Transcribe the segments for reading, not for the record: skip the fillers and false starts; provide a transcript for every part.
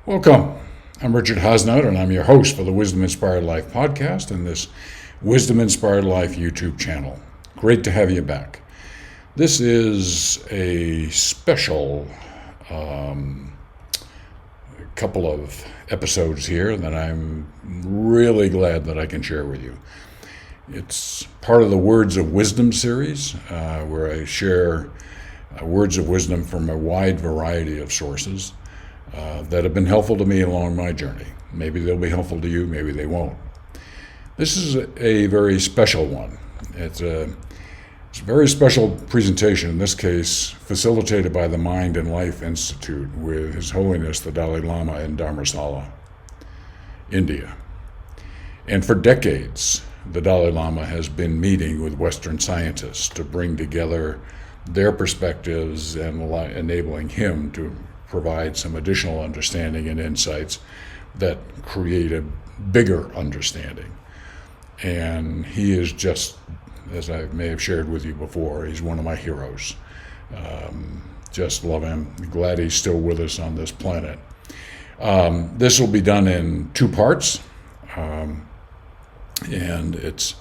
Welcome. I'm Richard Hasnout, and I'm your host for the Wisdom Inspired Life podcast and this Wisdom Inspired Life YouTube channel. Great to have you back. This is a special couple of episodes here that I'm really glad that I can share with you. It's part of the Words of Wisdom series, where I share words of wisdom from a wide variety of sources that have been helpful to me along my journey. Maybe they'll be helpful to you, maybe they won't. This is a very special one. It's a very special presentation, in this case facilitated by the Mind and Life Institute with His Holiness the Dalai Lama in Dharamsala, India. And for decades, the Dalai Lama has been meeting with Western scientists to bring together their perspectives and enabling him to provide some additional understanding and insights that create a bigger understanding. And he is just, as I may have shared with you before, he's one of my heroes. Just love him. Glad he's still with us on this planet. This will be done in two parts, and it's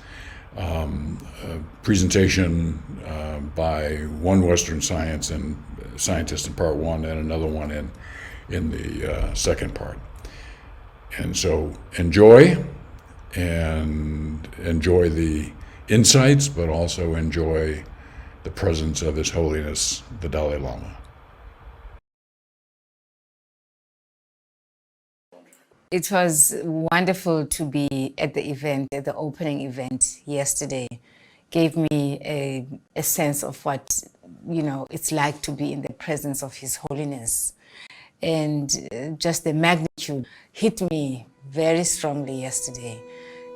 a presentation by one Western scientist in part one and another one in the second part. And so enjoy the insights, but also enjoy the presence of His Holiness the Dalai Lama. It was wonderful to be at the event, at the opening event yesterday. Gave me a sense of what, it's like to be in the presence of His Holiness. And just the magnitude hit me very strongly yesterday.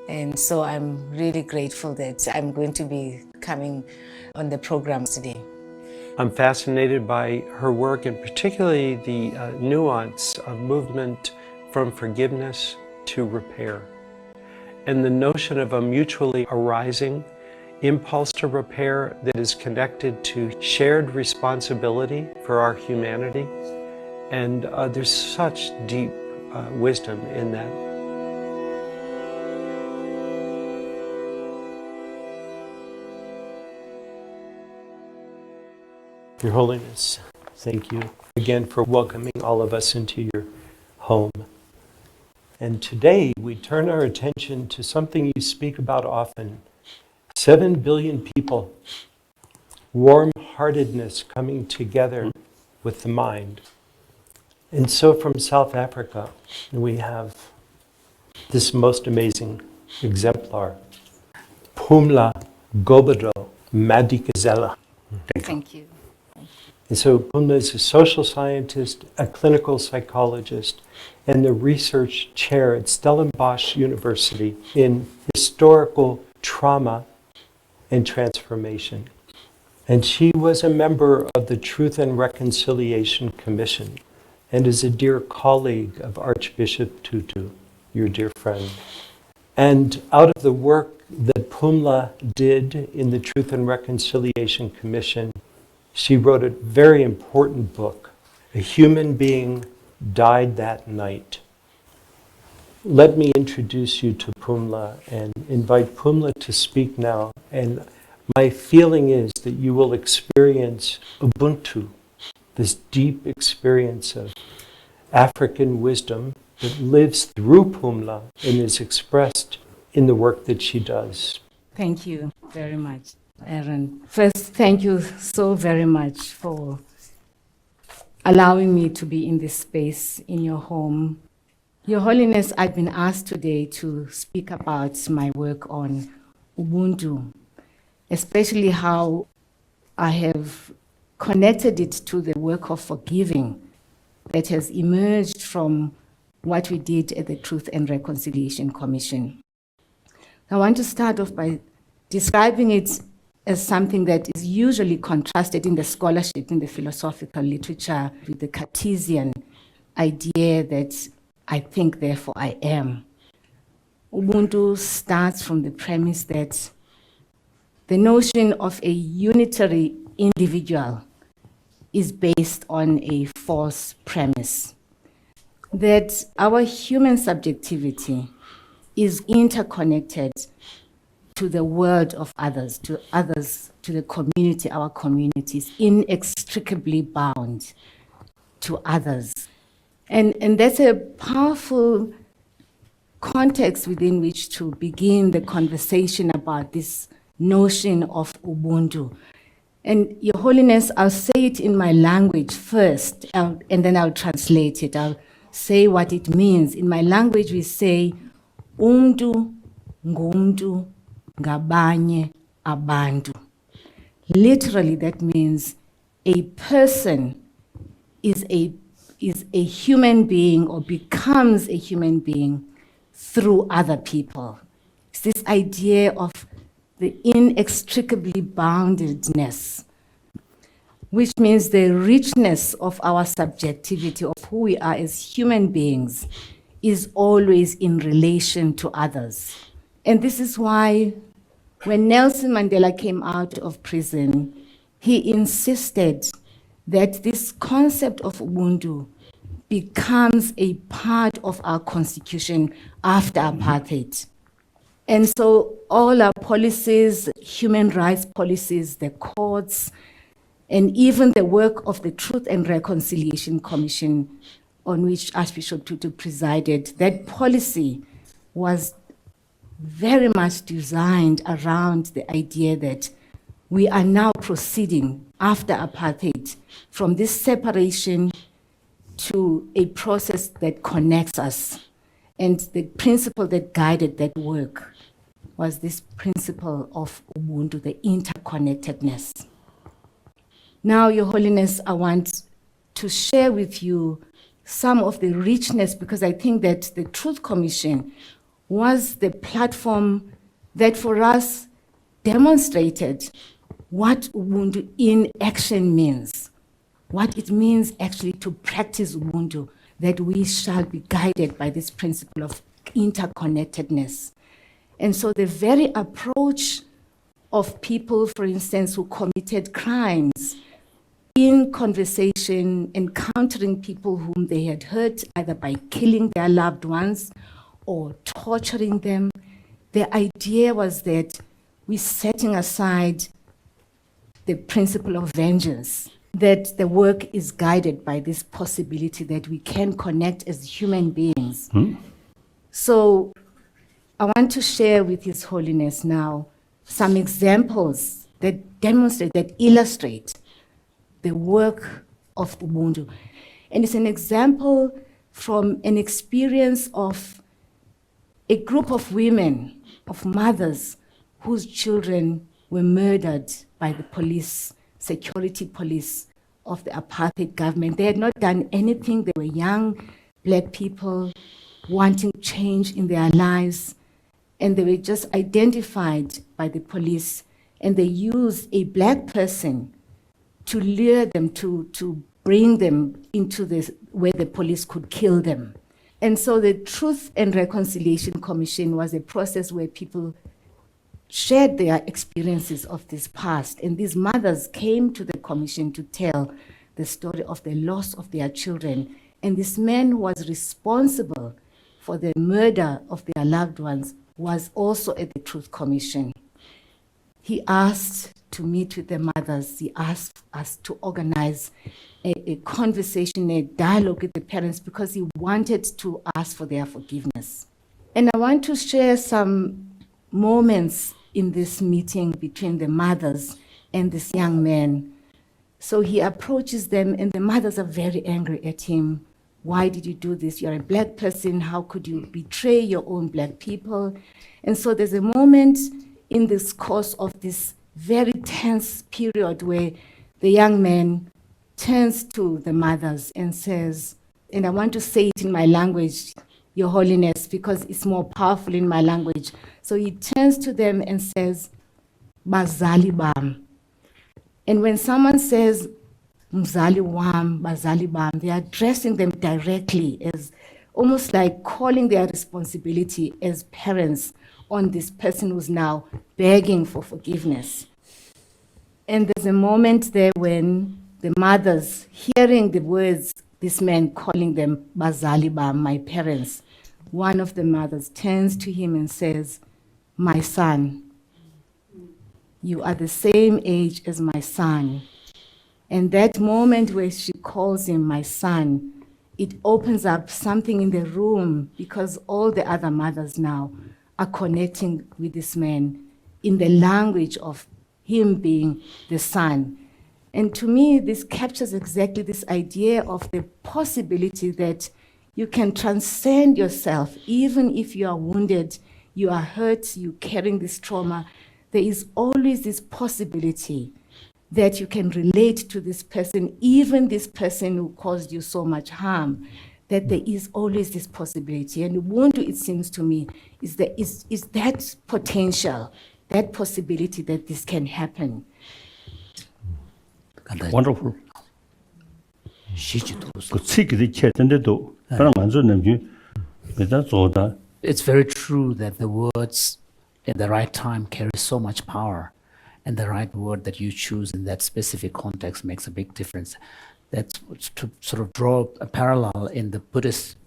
And so I'm really grateful that I'm going to be coming on the program today. I'm fascinated by her work, and particularly the nuance of movement from forgiveness to repair, and the notion of a mutually arising impulse to repair that is connected to shared responsibility for our humanity. And there's such deep wisdom in that. Your Holiness, thank you again for welcoming all of us into your home. And today we turn our attention to something you speak about often. 7 billion people, warm-heartedness coming together with the mind. And so from South Africa, we have this most amazing exemplar, Phumla Gobodo Madikizela. Thank you. And so Phumla is a social scientist, a clinical psychologist, and the research chair at Stellenbosch University in historical trauma and transformation. And she was a member of the Truth and Reconciliation Commission and is a dear colleague of Archbishop Tutu, your dear friend. And out of the work that Phumla did in the Truth and Reconciliation Commission, she wrote a very important book, A Human Being Died That Night. Let me introduce you to Phumla and invite Phumla to speak now. And my feeling is that you will experience Ubuntu, this deep experience of African wisdom that lives through Phumla and is expressed in the work that she does. Thank you very much, Aaron. First, thank you so very much for allowing me to be in this space in your home. Your Holiness, I've been asked today to speak about my work on Ubuntu, especially how I have connected it to the work of forgiving that has emerged from what we did at the Truth and Reconciliation Commission. I want to start off by describing it as something that is usually contrasted in the scholarship, in the philosophical literature, with the Cartesian idea that I think, therefore I am. Ubuntu starts from the premise that the notion of a unitary individual is based on a false premise. that our human subjectivity is interconnected to the world of others, to the community, our communities, inextricably bound to others. And that's a powerful context within which to begin the conversation about this notion of Ubuntu. And Your Holiness, I'll say it in my language first, and then I'll translate it. I'll say what it means. In my language, we say, Umntu ngumntu ngabanye abantu. Literally, that means a person is a human being or becomes a human being through other people. It's this idea of the inextricably boundedness, which means the richness of our subjectivity, of who we are as human beings, is always in relation to others. And this is why when Nelson Mandela came out of prison, he insisted that this concept of Ubuntu becomes a part of our constitution after apartheid. And so all our policies, human rights policies, the courts, and even the work of the Truth and Reconciliation Commission, on which Archbishop Tutu presided, that policy was very much designed around the idea that we are now proceeding after apartheid from this separation to a process that connects us. And the principle that guided that work was this principle of Ubuntu, the interconnectedness. Now, Your Holiness, I want to share with you some of the richness, because I think that the Truth Commission was the platform that for us demonstrated what Ubuntu in action means, what it means actually to practice Ubuntu, that we shall be guided by this principle of interconnectedness. And so the very approach of people, for instance, who committed crimes, in conversation, encountering people whom they had hurt, either by killing their loved ones or torturing them, the idea was that we're setting aside the principle of vengeance, that the work is guided by this possibility that we can connect as human beings. So I want to share with His Holiness now some examples that demonstrate, that illustrate the work of Ubuntu. And it's an example from an experience of a group of women, of mothers, whose children were murdered by the police, security police of the apartheid government. They had not done anything. They were young Black people wanting change in their lives, and they were just identified by the police, and they used a Black person to lure them, to bring them into this, where the police could kill them. And so the Truth and Reconciliation Commission was a process where people shared their experiences of this past. And these mothers came to the commission to tell the story of the loss of their children. And this man who was responsible for the murder of their loved ones was also at the Truth Commission. He asked to meet with the mothers. He asked us to organize a conversation, a dialogue with the parents, because he wanted to ask for their forgiveness. And I want to share some moments in this meeting between the mothers and this young man. So he approaches them, and the mothers are very angry at him. Why did you do this? You're a Black person. How could you betray your own Black people? And so there's a moment in this course of this very tense period where the young man turns to the mothers and says, and I want to say it in my language, Your Holiness, because it's more powerful in my language. So he turns to them and says, Bazali bam. And when someone says, Mzali wam, Bazali bam, they are addressing them directly, as almost like calling their responsibility as parents on this person who's now begging for forgiveness. And there's a moment there when the mothers, hearing the words this man calling them Bazali Bam, my parents. One of the mothers turns to him and says, "My son, you are the same age as my son." And that moment where she calls him my son, it opens up something in the room, because all the other mothers now are connecting with this man in the language of him being the son. And to me, this captures exactly this idea of the possibility that you can transcend yourself, even if you are wounded, you are hurt, you're carrying this trauma. There is always this possibility that you can relate to this person, even this person who caused you so much harm, that there is always this possibility. And Ubuntu, it seems to me, is that potential, that possibility that this can happen. Wonderful. It's very true that the words at the right time carry so much power, and the right word that you choose in that specific context makes a big difference. That's to sort of draw a parallel in the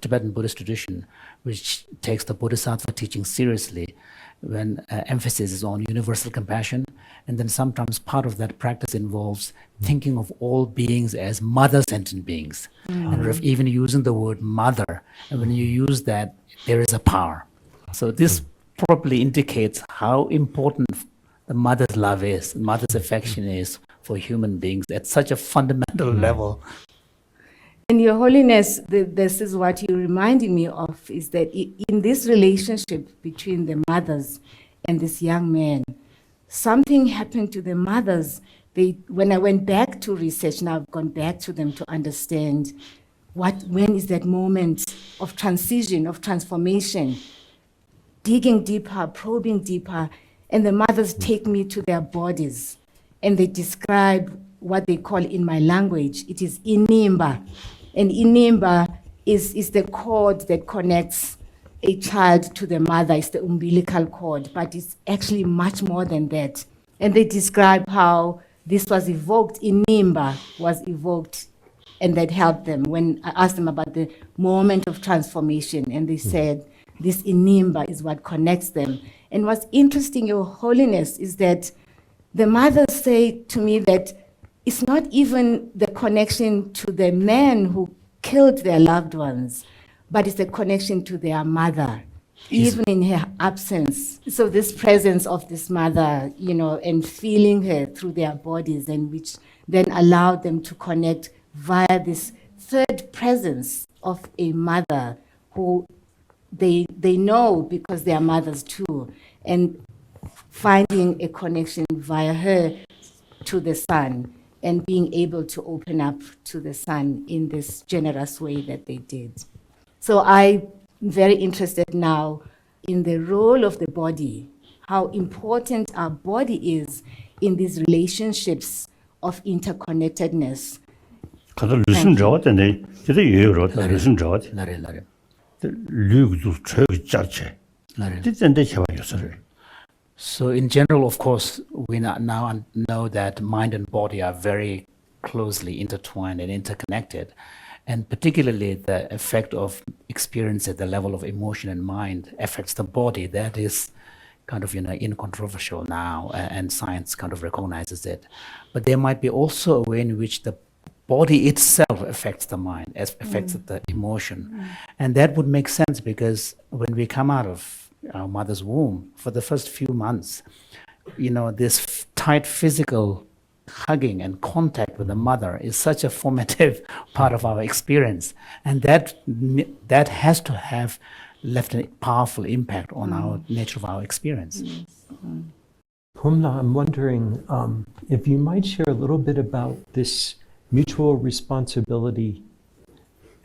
Tibetan Buddhist tradition, which takes the Bodhisattva teaching seriously, when emphasis is on universal compassion. And then sometimes part of that practice involves thinking of all beings as mother-sentient beings. And even using the word mother, and when you use that, there is a power. So this probably indicates how important the mother's love is, mother's affection is for human beings at such a fundamental level. And Your Holiness, this is what you're reminding me of, is that in this relationship between the mothers and this young man, something happened to the mothers. When I went back to research, now I've gone back to them to understand when is that moment of transition, of transformation, digging deeper, probing deeper, and the mothers take me to their bodies, and they describe what they call in my language, it is inimba. And inimba is the cord that connects a child to the mother. It's the umbilical cord, but it's actually much more than that. And they describe how this was evoked, inimba was evoked, and that helped them. When I asked them about the moment of transformation, and they said, this inimba is what connects them. And what's interesting, Your Holiness, is that the mothers say to me that it's not even the connection to the man who killed their loved ones, but it's the connection to their mother, even in her absence. So this presence of this mother, and feeling her through their bodies, and which then allowed them to connect via this third presence of a mother who they know because they are mothers too, and finding a connection via her to the son, and being able to open up to the son in this generous way that they did. So I'm very interested now in the role of the body, how important our body is in these relationships of interconnectedness. So in general, of course, we now know that mind and body are very closely intertwined and interconnected, and particularly the effect of experience at the level of emotion and mind affects the body. That is kind of incontroversial now, and science kind of recognizes it. But there might be also a way in which the body itself affects the mind, affects the emotion. And that would make sense, because when we come out of our mother's womb, for the first few months, this tight physical hugging and contact with the mother is such a formative part of our experience. And that has to have left a powerful impact on our nature of our experience. Pumla, I'm wondering if you might share a little bit about this mutual responsibility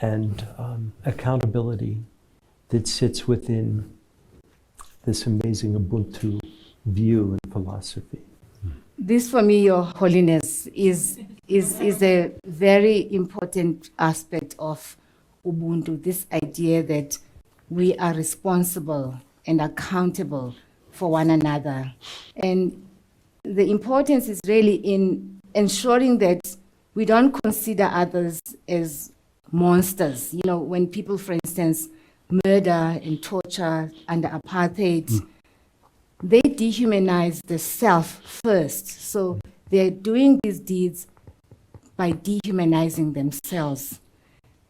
and accountability that sits within this amazing Ubuntu view and philosophy. This, for me, Your Holiness, is a very important aspect of Ubuntu, this idea that we are responsible and accountable for one another. And the importance is really in ensuring that we don't consider others as monsters. You know, when people, for instance, murder and torture under apartheid, they dehumanize the self first. So they're doing these deeds by dehumanizing themselves.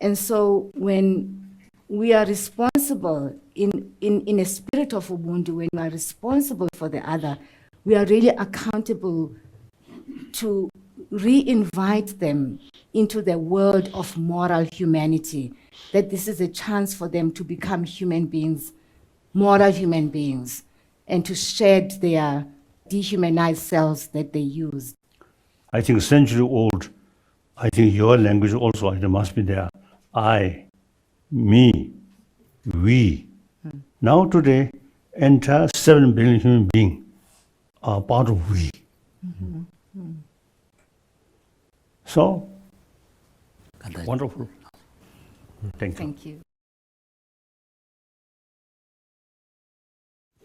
And so when we are responsible in a spirit of Ubuntu, when we are responsible for the other, we are really accountable to re-invite them into the world of moral humanity, that this is a chance for them to become human beings, moral human beings, and to shed their dehumanized selves that they use. I think century old, I think your language also it must be there. I, me, we. Now today, entire 7 billion human beings are part of we. So, wonderful. Thank you. Thank you.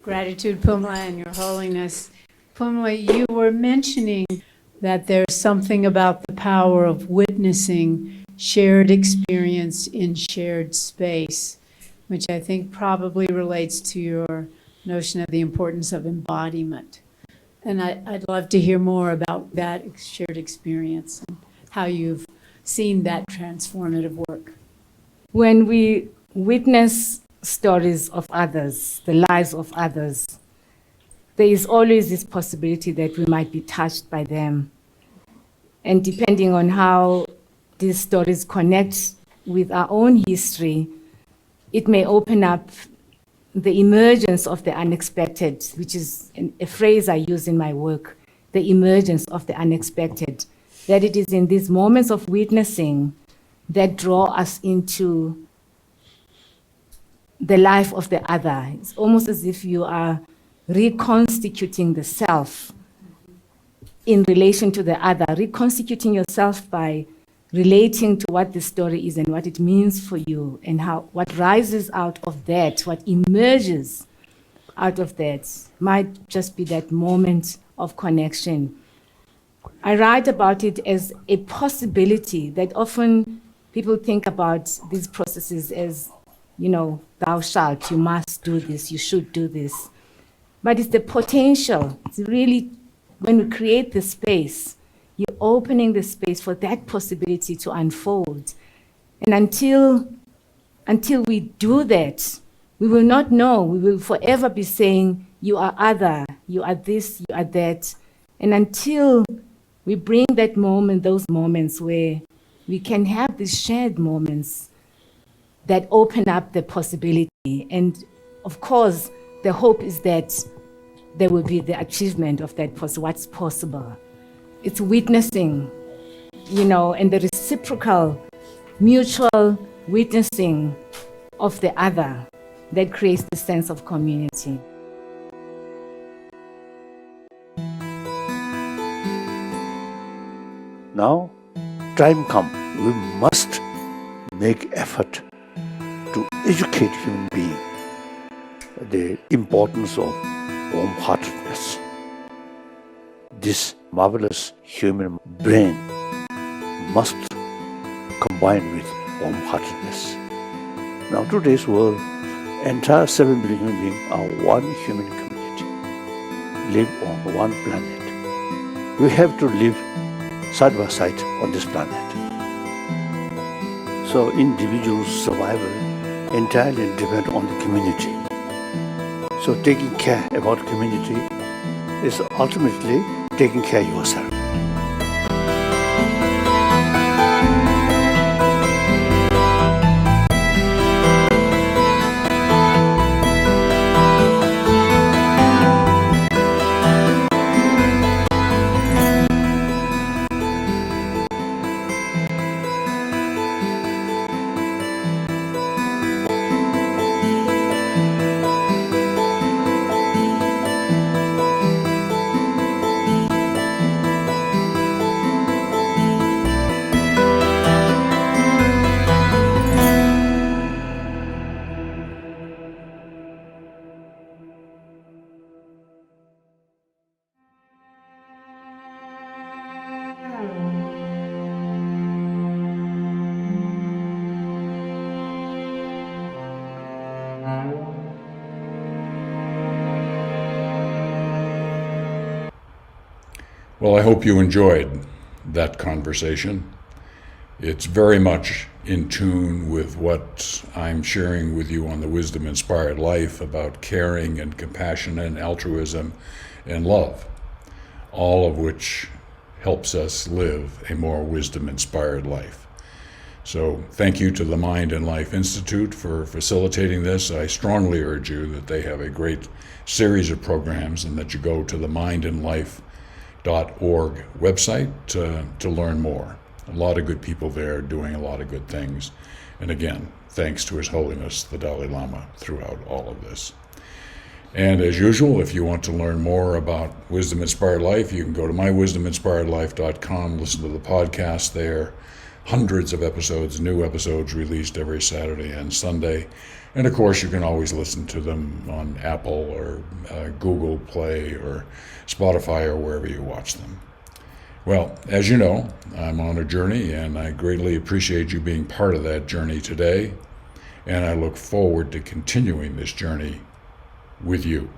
Gratitude, Pumla, and Your Holiness. Pumla, you were mentioning that there's something about the power of witnessing shared experience in shared space, which I think probably relates to your notion of the importance of embodiment. And I'd love to hear more about that shared experience and how you've seen that transformative work. When we witness stories of others, the lives of others, there is always this possibility that we might be touched by them. And depending on how these stories connect with our own history, it may open up the emergence of the unexpected, which is a phrase I use in my work, the emergence of the unexpected, that it is in these moments of witnessing that draw us into the life of the other. It's almost as if you are reconstituting the self in relation to the other, reconstituting yourself by relating to what the story is and what it means for you, and how what rises out of that, what emerges out of that, might just be that moment of connection. I write about it as a possibility that often people think about these processes as, you know, thou shalt, you must do this, you should do this. But it's the potential. It's really, when we create the space, you're opening the space for that possibility to unfold. And until we do that, we will not know. We will forever be saying, you are other, you are this, you are that. And until we bring that moment, those moments where we can have these shared moments that open up the possibility. And of course, the hope is that there will be the achievement of that, what's possible. It's witnessing, you know, and the reciprocal, mutual witnessing of the other that creates the sense of community. Now, time come, we must make effort to educate human being the importance of warm-heartedness. This marvelous human brain must combine with warm-heartedness. Now, today's world, entire 7 billion human beings are one human community, live on one planet. We have to live side by side on this planet. So individual survival entirely depends on the community. So taking care about community is ultimately taking care of yourself. Well, I hope you enjoyed that conversation. It's very much in tune with what I'm sharing with you on the Wisdom Inspired Life about caring and compassion and altruism and love, all of which helps us live a more wisdom-inspired life. So thank you to the Mind and Life Institute for facilitating this. I strongly urge you that they have a great series of programs and that you go to the mindandlife.org website to learn more. A lot of good people there doing a lot of good things. And again, thanks to His Holiness, the Dalai Lama, throughout all of this. And as usual, if you want to learn more about Wisdom Inspired Life, you can go to mywisdominspiredlife.com, listen to the podcast there. Hundreds of episodes, new episodes released every Saturday and Sunday. And of course, you can always listen to them on Apple or Google Play or Spotify or wherever you watch them. Well, as you know, I'm on a journey, and I greatly appreciate you being part of that journey today. And I look forward to continuing this journey with you.